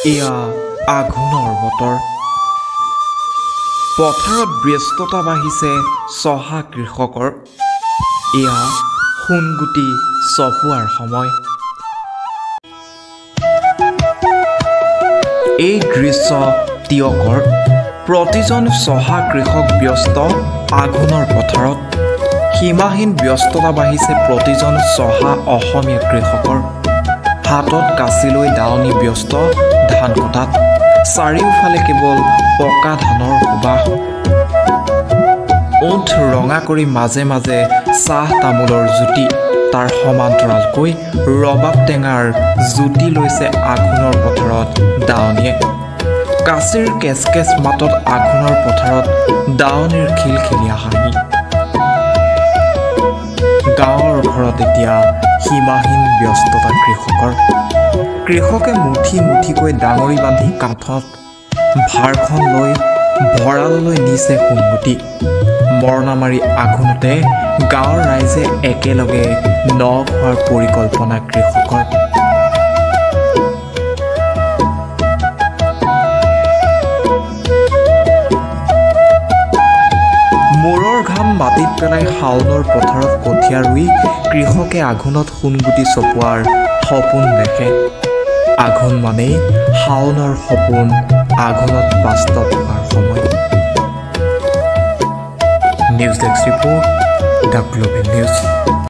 এয়া আঘোণৰ বতৰ পথাৰত ব্যস্ততা বাঢ়িছে চহা কৃষকৰ এয়া সোণগুটি চপোৱাৰ সময় এই দৃশ্য তিয়কৰ প্ৰতিজন চহা কৃষক ব্যস্ত আঘোণৰ পথাৰত সীমাহীন ব্যস্ততা বাঢ়িছে প্ৰতিজন চহা অসমীয়া কৃষকৰ হাতত কাচি লৈ দাৱনী ব্যস্ত ধান কটাত চাৰিওফালে কেৱল পকা ধানৰ সুবাস ওঠ ৰঙা কৰি মাজে মাজে চাহ তামোলৰ জুতি তাৰ সমান্তৰালকৈ ৰবাব টেঙাৰ জুতি লৈছে আঘোণৰ পথাৰত দাৱনীয়ে কাচিৰ কেচকেচ মাতত আঘোণৰ পথাৰত দাৱনীৰ খিলখিলীয়া হাঁহি গাঁৱৰ ঘৰত এতিয়া সীমাহীন ব্যস্ততা কৃষকে মুঠি মুঠিকৈ ডাঙৰি বান্ধি কাঠত ভাৰখন লৈ ভঁৰাললৈ নিছে সোণগুটি মৰণা মাৰি আঘোণতে গাঁৱৰ ৰাইজে একেলগে লগ হোৱাৰ পৰিকল্পনা কৃষকৰ মূৰৰ ঘাম মাটিত পেলাই শাওনৰ পথাৰত কঠীয়া ৰুই কৃষকে আঘোণত সোণগুটি চপোৱাৰ সপোন দেখে আঘোণ মানেই শাওনৰ সপোন আঘোণত বাস্তৱ হোৱাৰ সময় news desk report the global news